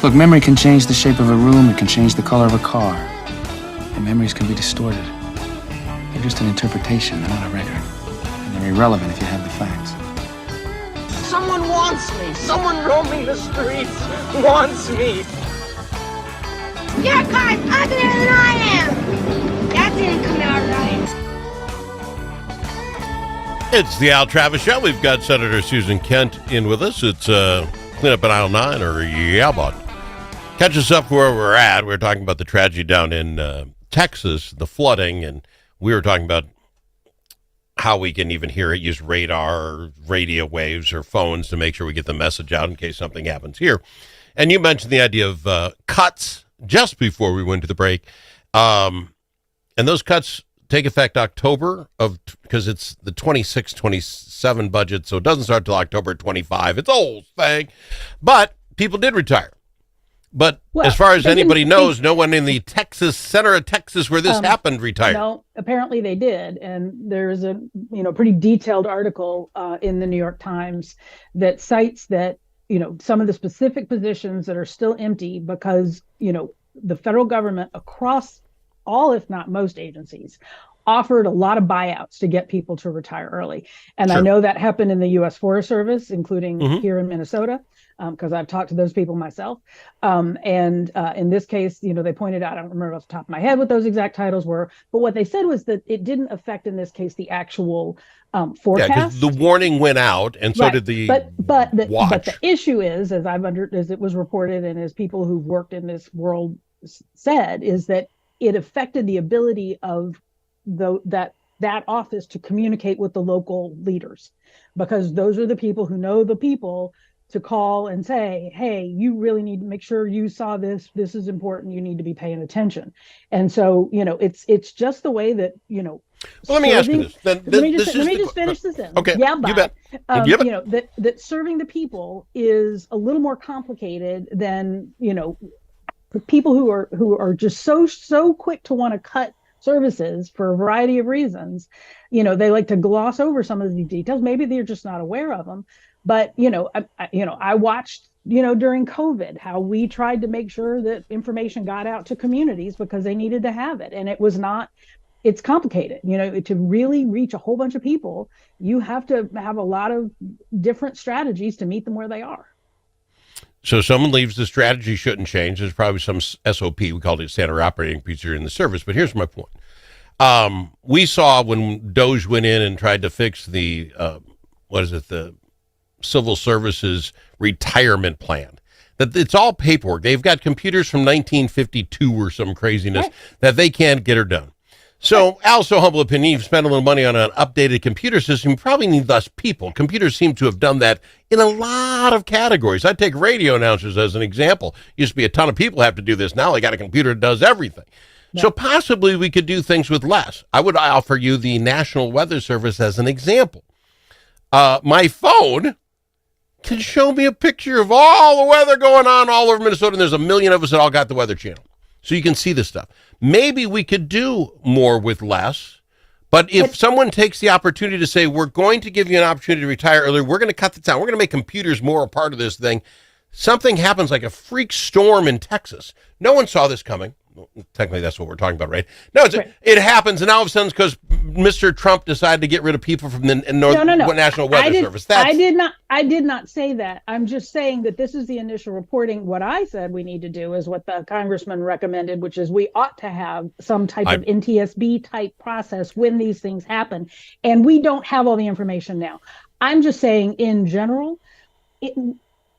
Look, memory can change the shape of a room, it can change the color of a car. And memories can be distorted. They're just an interpretation, they're not a record. And they're irrelevant if you have the facts. Someone wants me. Someone roaming the streets wants me. Your car's uglier than I am. That didn't come out right. It's the Al Travis Show. We've got Senator Susan Kent in with us. It's Clean Up at Aisle 9, or yeah, bud. Catch us up where we're at. We're talking about the tragedy down in Texas, the flooding, and we were talking about how we can even hear it, use radar, radio waves, or phones to make sure we get the message out in case something happens here. And you mentioned the idea of cuts just before we went to the break. And those cuts take effect October because it's the 26-27 budget, so it doesn't start till October 25. It's a whole thing. But people did retire. But as far as anybody knows, no one in the center of Texas where this happened retired. No, apparently they did. And there's a pretty detailed article in the New York Times that cites that, some of the specific positions that are still empty because, the federal government across all, if not most agencies, offered a lot of buyouts to get people to retire early. And sure. I know that happened in the U.S. Forest Service, including here in Minnesota, because I've talked to those people myself. And in this case, they pointed out, I don't remember off the top of my head what those exact titles were, but what they said was that it didn't affect, in this case, the actual forecast. Yeah, because the warning went out, and so did the but watch. The issue is, as it was reported, and as people who've worked in this world said, is that it affected the ability of that office to communicate with the local leaders, because those are the people who know the people to call and say, hey, you really need to make sure you saw this. This is important. You need to be paying attention. And so, it's just the way that, Well, let me ask you this. Let me just finish this in. Okay. Yeah, you bet. That serving the people is a little more complicated than, people who are just so quick to want to cut services for a variety of reasons. They like to gloss over some of these details. Maybe they're just not aware of them. But, I watched, during COVID, how we tried to make sure that information got out to communities because they needed to have it. And it's complicated, to really reach a whole bunch of people. You have to have a lot of different strategies to meet them where they are. So someone leaves, the strategy shouldn't change. There's probably some SOP. We called it standard operating procedure in the service. But here's my point. We saw when DOJ went in and tried to fix the, the Civil Services retirement plan, that it's all paperwork. They've got computers from 1952 or some craziness that they can't get her done. So, also humble opinion, you've spent a little money on an updated computer system, you probably need less people. Computers seem to have done that in a lot of categories. I'd take radio announcers as an example. Used to be a ton of people have to do this. Now they got a computer that does everything. Yeah. So possibly we could do things with less. I would offer you the National Weather Service as an example. My phone can show me a picture of all the weather going on all over Minnesota, and there's a million of us that all got the Weather Channel. So you can see this stuff. Maybe we could do more with less, but if someone takes the opportunity to say, we're going to give you an opportunity to retire earlier, we're going to cut the time, we're going to make computers more a part of this thing, something happens like a freak storm in Texas. No one saw this coming. Well, technically, that's what we're talking about, right? No, it happens, and all of a sudden, because Mr. Trump decided to get rid of people from the National Weather Service. I did not say that. I'm just saying that this is the initial reporting. What I said we need to do is what the congressman recommended, which is we ought to have some type of NTSB type process when these things happen, and we don't have all the information now. I'm just saying, in general,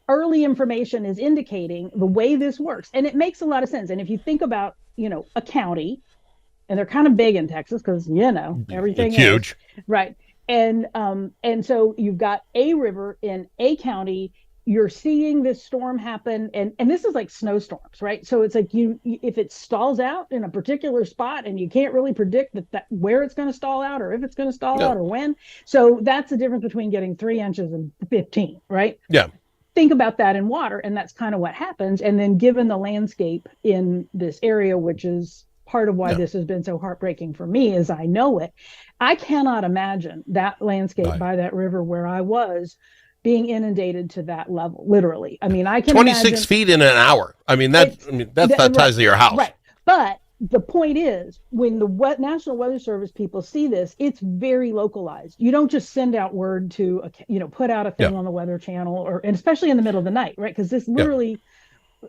early information is indicating the way this works, and it makes a lot of sense. And if you think about, a county, and they're kind of big in Texas because everything is huge, right? And so you've got a river in a county. You're seeing this storm happen, and this is like snowstorms, right? So it's like if it stalls out in a particular spot, and you can't really predict that where it's going to stall out, or if it's going to stall out, or when. So that's the difference between getting 3 inches and 15, right? Yeah. Think about that in water, and that's kind of what happens. And then given the landscape in this area, which is part of why this has been so heartbreaking for me, as I know it, I cannot imagine that landscape by that river where I was being inundated to that level, literally. I mean, I can 26 imagine, feet in an hour. I mean, that's the size of your house. right. But the point is, when the National Weather Service people see this, it's very localized. You don't just send out word to, put out a thing on the Weather Channel, and especially in the middle of the night, right? Because this literally,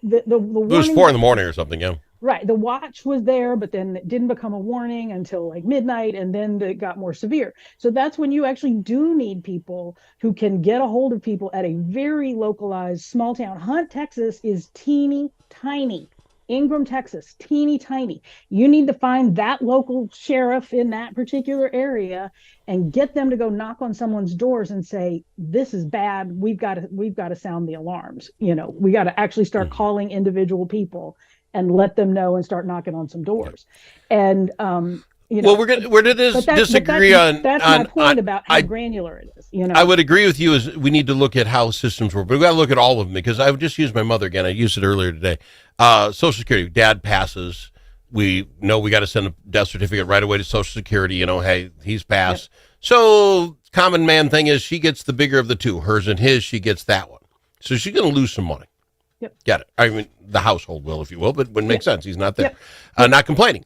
the warning, it was 4 a.m. or something, yeah. Right. The watch was there, but then it didn't become a warning until like midnight, and then it got more severe. So that's when you actually do need people who can get a hold of people at a very localized small town. Hunt, Texas is teeny tiny. Ingram, Texas, teeny tiny. You need to find that local sheriff in that particular area and get them to go knock on someone's doors and say, this is bad. We've got to sound the alarms. We got to actually start calling individual people and let them know and start knocking on some doors. And well, we're going to disagree on. That's my point about how granular it is. I would agree with you. Is we need to look at how systems work, but we got to look at all of them, because I would just use my mother again. I used it earlier today. Social Security. Dad passes. We know we got to send a death certificate right away to Social Security. Hey, he's passed. Yep. So common man thing is she gets the bigger of the two. Hers and his. She gets that one. So she's going to lose some money. Yep. Get it? I mean, the household will, if you will, but it wouldn't make sense. He's not there. Not complaining.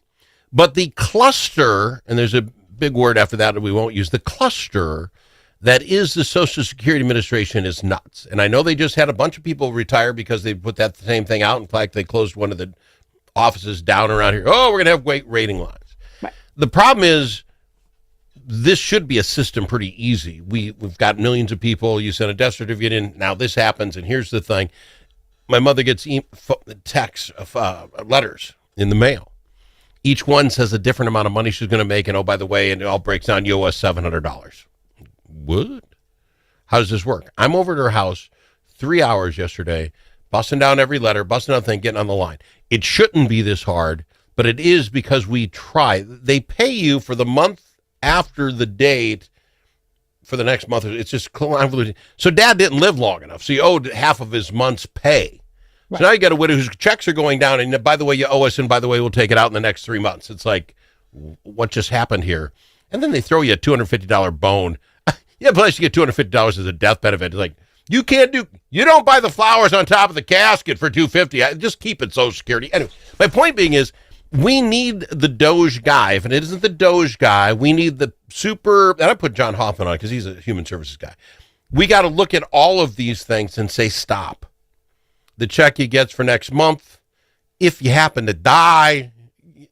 But the cluster, and there's a big word after that that we won't use, the cluster that is the Social Security Administration is nuts. And I know they just had a bunch of people retire because they put that same thing out. In fact, they closed one of the offices down around here. Oh, we're going to have weight rating lines. Right. The problem is this should be a system pretty easy. We've got millions of people. You send a death certificate in. Now this happens, and here's the thing. My mother gets texts, letters in the mail. Each one says a different amount of money she's going to make, and oh, by the way, and it all breaks down, you owe us $700. What? How does this work? I'm over at her house 3 hours yesterday, busting down every letter, busting out thing, getting on the line. It shouldn't be this hard, but it is because we try. They pay you for the month after the date for the next month. It's just convoluted. So Dad didn't live long enough, so he owed half of his month's pay. Right. So now you got a widow whose checks are going down, and by the way, you owe us, and by the way, we'll take it out in the next 3 months. It's like, what just happened here? And then they throw you a $250 bone. Yeah, plus you get $250 as a death benefit. It's like, you don't buy the flowers on top of the casket for $250. Just keep it Social Security. Anyway, my point being is, we need the Doge guy. If it isn't the Doge guy, we need the super, and I put John Hoffman on because he's a human services guy. We got to look at all of these things and say, stop. The check he gets for next month, if you happen to die,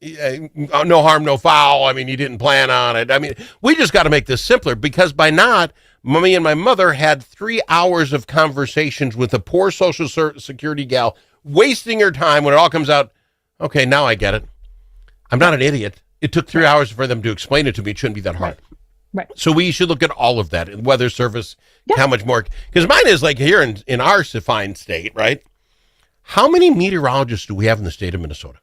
no harm, no foul. I mean, you didn't plan on it. I mean, we just got to make this simpler, because by not, Mommy and my mother had 3 hours of conversations with a poor Social Security gal, wasting her time when it all comes out. Okay, now I get it. I'm not an idiot. It took 3 hours for them to explain it to me. It shouldn't be that hard. Right. So we should look at all of that. Weather Service, how much more? Because mine is like here in our fine state, right? How many meteorologists do we have in the state of Minnesota?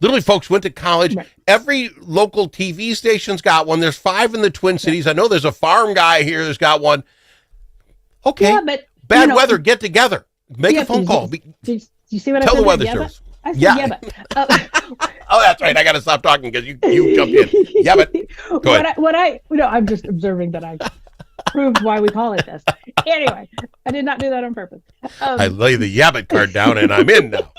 Literally, folks went to college. Right. Every local TV station's got one. There's 5 in the Twin Cities. I know there's a farm guy here that's got one. Okay, but bad weather, get together. Make a phone call. Did you see what I said? Tell the Weather Service. I said, oh, that's right. I got to stop talking because you jumped in. Yeah, but go ahead. I'm just observing that I proved why we call it this. Anyway, I did not do that on purpose. I lay the Yabbit card down and I'm in now.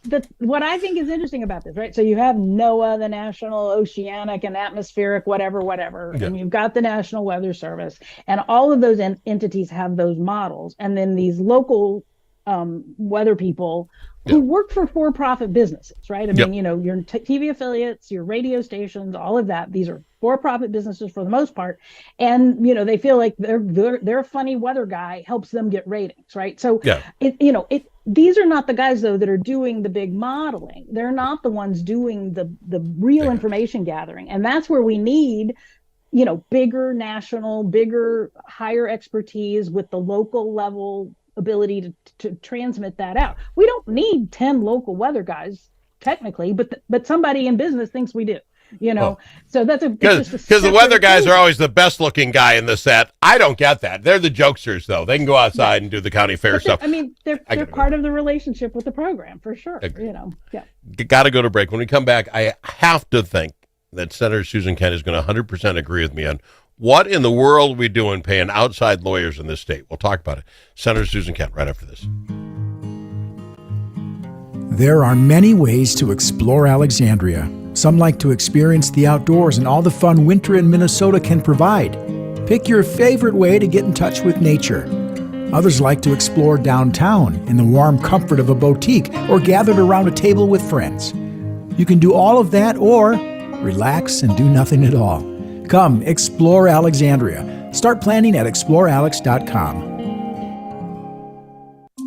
But what I think is interesting about this, right? So you have NOAA, the National Oceanic and Atmospheric, whatever, yeah. And you've got the National Weather Service, and all of those entities have those models. And then these local weather people who work for-profit businesses, right? I mean, your TV affiliates, your radio stations, all of that. These are for-profit businesses for the most part, and they feel like their funny weather guy helps them get ratings, right? So, these are not the guys though that are doing the big modeling. They're not the ones doing the real information gathering, and that's where we need bigger national, higher expertise with the local level ability to transmit that out. We don't need 10 local weather guys technically, but somebody in business thinks we do. So that's because the weather guys are always the best looking guy in the set. I don't get that. They're the jokesters though. They can go outside and do the county fair stuff. I mean, they're part of the relationship with the program for sure. Got to go to break. When we come back, I have to think that Senator Susan Kent is going to 100% agree with me on What in the world are we doing paying outside lawyers in this state? We'll talk about it. Senator Susan Kent right after this. There are many ways to explore Alexandria. Some like to experience the outdoors and all the fun winter in Minnesota can provide. Pick your favorite way to get in touch with nature. Others like to explore downtown in the warm comfort of a boutique or gathered around a table with friends. You can do all of that or relax and do nothing at all. Come explore Alexandria. Start planning at explorealex.com.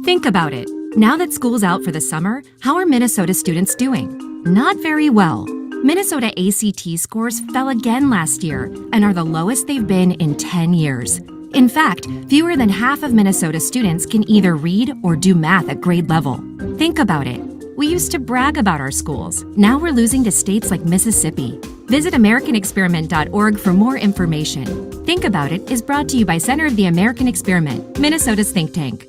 Think about it. Now that school's out for the summer, how are Minnesota students doing? Not very well. Minnesota ACT scores fell again last year and are the lowest they've been in 10 years. In fact, fewer than half of Minnesota students can either read or do math at grade level. Think about it. We used to brag about our schools. Now we're losing to states like Mississippi. Visit AmericanExperiment.org for more information. Think About It is brought to you by Center of the American Experiment, Minnesota's think tank.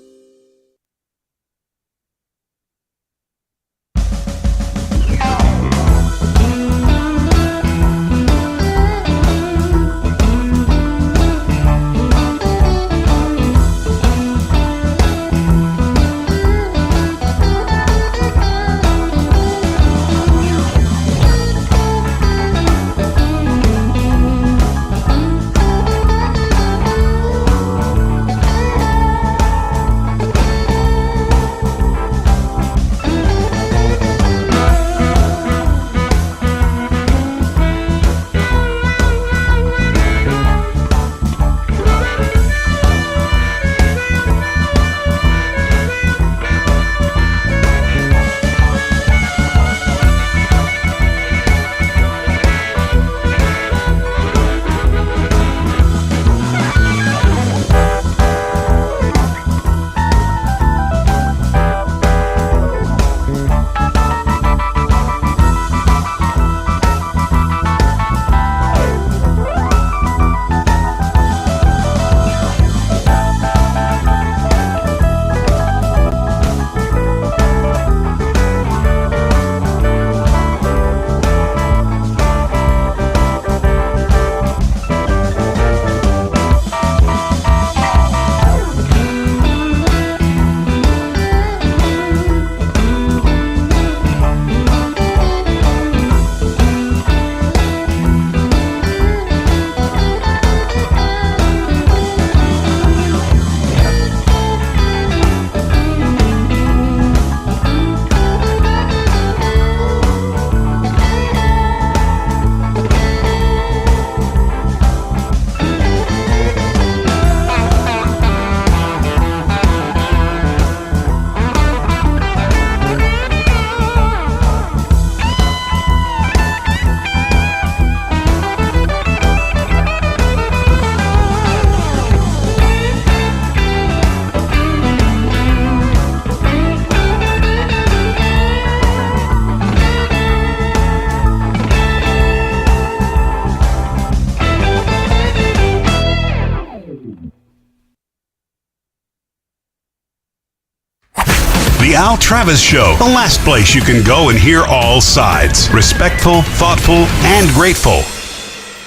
The Al Travis Show, the last place you can go and hear all sides. Respectful, thoughtful, and grateful.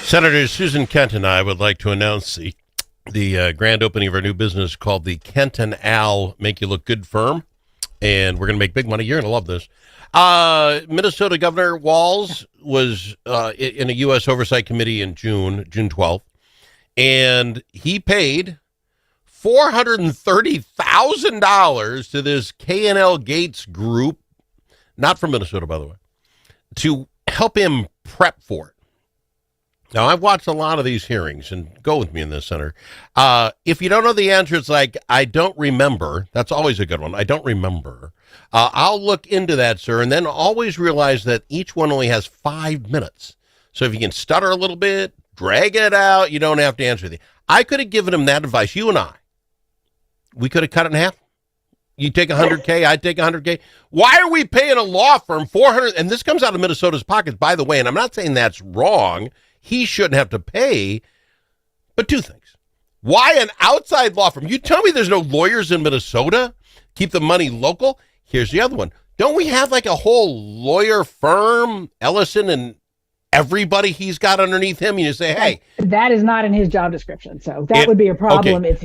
Senator Susan Kent and I would like to announce the grand opening of our new business called the Kent and Al Make You Look Good Firm. And we're going to make big money. You're going to love this. Minnesota Governor Walz was in a U.S. Oversight Committee in June 12th, and he paid $430,000 to this K&L Gates group, not from Minnesota, by the way, to help him prep for it. Now, I've watched a lot of these hearings, and go with me in this, Senator. If you don't know the answer, it's like, I don't remember. That's always a good one. I don't remember. I'll look into that, sir, and then always realize that each one only has 5 minutes. So if you can stutter a little bit, drag it out, you don't have to answer anything. I could have given him that advice, you and I. We could have cut it in half. You take $100K, I take $100K. Why are we paying a law firm $400? And this comes out of Minnesota's pockets, by the way, and I'm not saying that's wrong. He shouldn't have to pay. But two things. Why an outside law firm? You tell me there's no lawyers in Minnesota? Keep the money local? Here's the other one. Don't we have like a whole lawyer firm, Ellison and everybody he's got underneath him? You say, hey, that is not in his job description. So that It- would be a problem okay. if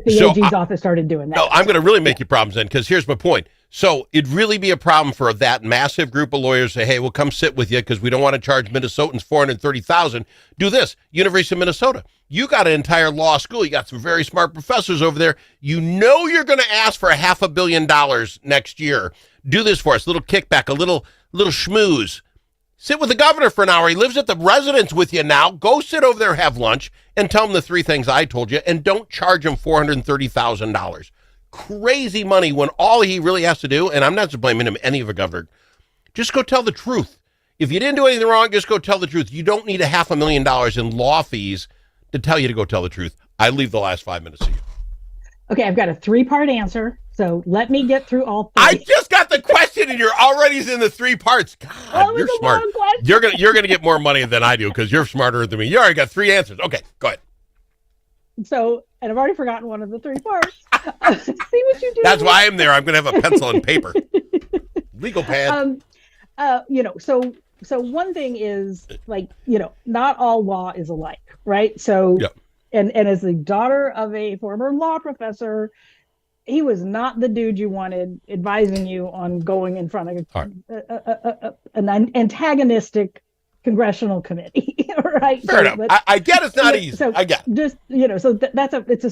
the So AG's office started doing that. no, I'm going to really make you problems then, because here's my point. So it'd really be a problem for that massive group of lawyers to say, hey, we'll come sit with you because we don't want to charge Minnesotans $430,000. Do this. University of Minnesota. You got an entire law school. You got some very smart professors over there. You know you're going to ask for $500 million next year. Do this for us. A little kickback, a little schmooze. Sit with the governor for an hour. He lives at the residence with you now. Go sit over there, have lunch, and tell him the 3 things I told you, and don't charge him $430,000. Crazy money when all he really has to do, and I'm not blaming him any of a governor, just go tell the truth. If you didn't do anything wrong, just go tell the truth. You don't need $500,000 in law fees to tell you to go tell the truth. I leave the last 5 minutes to you. Okay, I've got a 3-part answer. So let me get through all 3. I just got the question, and you're already in the 3 parts. God, That was you're a smart. long question. You're gonna get more money than I do because you're smarter than me. You already got 3 answers. Okay, go ahead. So, and I've already forgotten one of the 3 parts. See what you do. That's why I'm there. I'm gonna have a pencil and paper, legal pad. So one thing is, like, not all law is alike, right? So, Yep. and as the daughter of a former law professor, he was not the dude you wanted advising you on going in front of an antagonistic congressional committee, right? Fair enough. I get it's not easy. I get. Just so it's a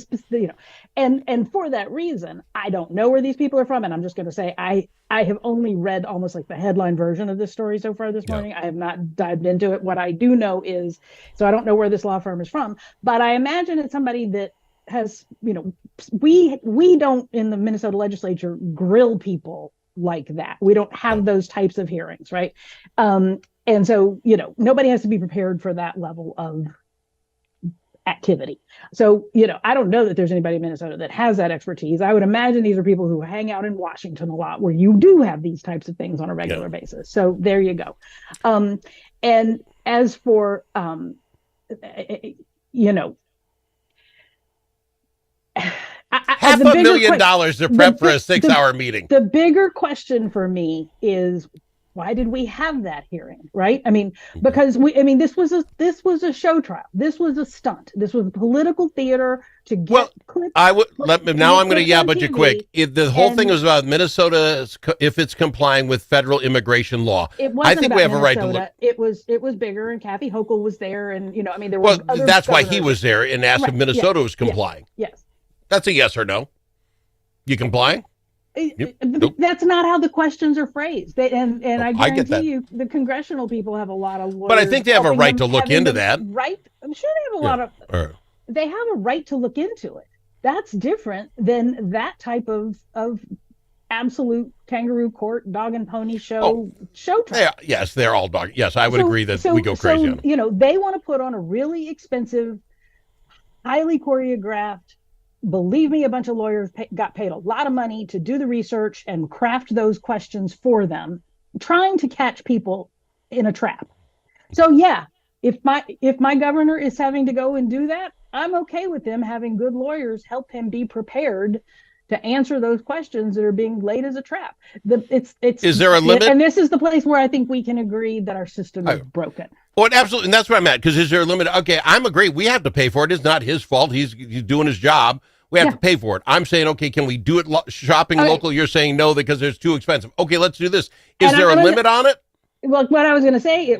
and for that reason, I don't know where these people are from, and I'm just going to say I have only read almost like the headline version of this story so far this morning. I have not dived into it. What I do know is, so I don't know where this law firm is from, but I imagine it's somebody that has, we don't in the Minnesota legislature grill people like that. We don't have those types of hearings, right? And so, nobody has to be prepared for that level of activity. So, I don't know that there's anybody in Minnesota that has that expertise. I would imagine these are people who hang out in Washington a lot, where you do have these types of things on a regular basis. So there you go. And as for, $500,000 to prep for a 6-hour meeting. The bigger question for me is, why did we have that hearing, right? I mean, because this was a show trial. This was a stunt. This was political theater to get clips. I'm going to yab at you TV, quick. The whole thing was about Minnesota, if it's complying with federal immigration law. It wasn't I think about we have Minnesota. a right to look. It was bigger, and Kathy Hochul was there, and there was. Well, that's why he was there and asked if Minnesota was complying. Yes. That's a yes or no. You complying? Nope. That's not how the questions are phrased. And I I get that. guarantee you, the congressional people have a lot of lawyers. But I think they have a helping right them, to look having into them- that. Right? I'm sure they have a lot of. They have a right to look into it. That's different than that type of absolute kangaroo court, dog and pony show trial. Yes, they're all dog. Yes, I would agree that we go crazy on them. They want to put on a really expensive, highly choreographed. Believe me, a bunch of lawyers got paid a lot of money to do the research and craft those questions for them, trying to catch people in a trap. So yeah, if my governor is having to go and do that, I'm okay with them having good lawyers help him be prepared to answer those questions that are being laid as a trap. Is there a limit? And this is the place where I think we can agree that our system is broken. Well, absolutely, and that's where I'm at. Because is there a limit? Okay, I'm agree. We have to pay for it. It's not his fault. He's doing his job. We have to pay for it. I'm saying, okay, can we do it shopping local? You're saying no because it's too expensive. Okay, let's do this. Is there a limit on it? Well, what I was going to say,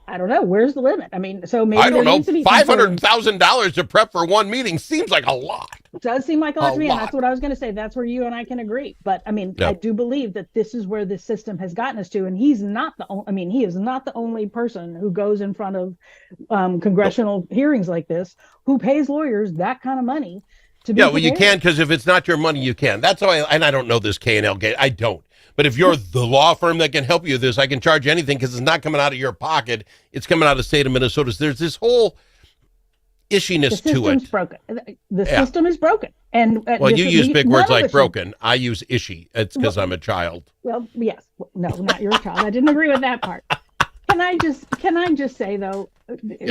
I don't know. Where's the limit? I mean, so maybe I don't know. Needs to be $500,000 to prep for one meeting seems like a lot. It does seem like a lot to me, and that's what I was going to say. That's where you and I can agree. But I mean, I do believe that this is where this system has gotten us to, and he is not the only person who goes in front of congressional hearings like this who pays lawyers that kind of money. You can, because if it's not your money, you can. That's how I don't know this K&L gate. I don't. But if you're the law firm that can help you with this, I can charge anything because it's not coming out of your pocket. It's coming out of the state of Minnesota. So there's this whole ishiness to it. The system's broken. The system is broken. And you use big words like broken. I use ishy. It's because I'm a child. Well, yes. No, not your child. I didn't agree with that part. Can I just say though,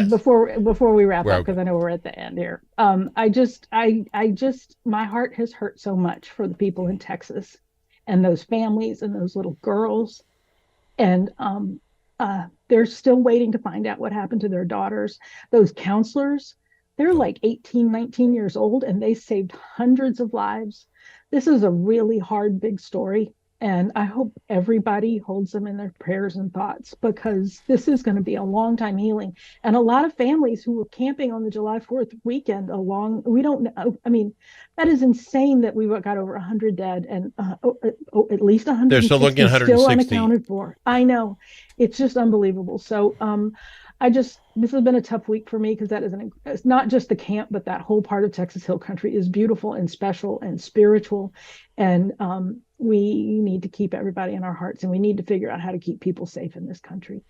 before we wrap up, because I know we're at the end here. I just my heart has hurt so much for the people in Texas and those families and those little girls. And they're still waiting to find out what happened to their daughters. Those counselors, they're like 18, 19 years old, and they saved hundreds of lives. This is a really hard, big story. And I hope everybody holds them in their prayers and thoughts, because this is going to be a long time healing. And a lot of families who were camping on the July 4th weekend we don't know. I mean, that is insane that we got over 100 dead and at least 100. They're still looking at 160. Still unaccounted for. I know. It's just unbelievable. So this has been a tough week for me, because it's not just the camp, but that whole part of Texas Hill Country is beautiful and special and spiritual. And we need to keep everybody in our hearts, and we need to figure out how to keep people safe in this country.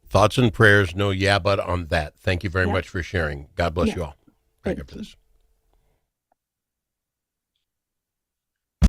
Thoughts and prayers, no yeah, but on that. Thank you very much for sharing. God bless you all. Thank you for this.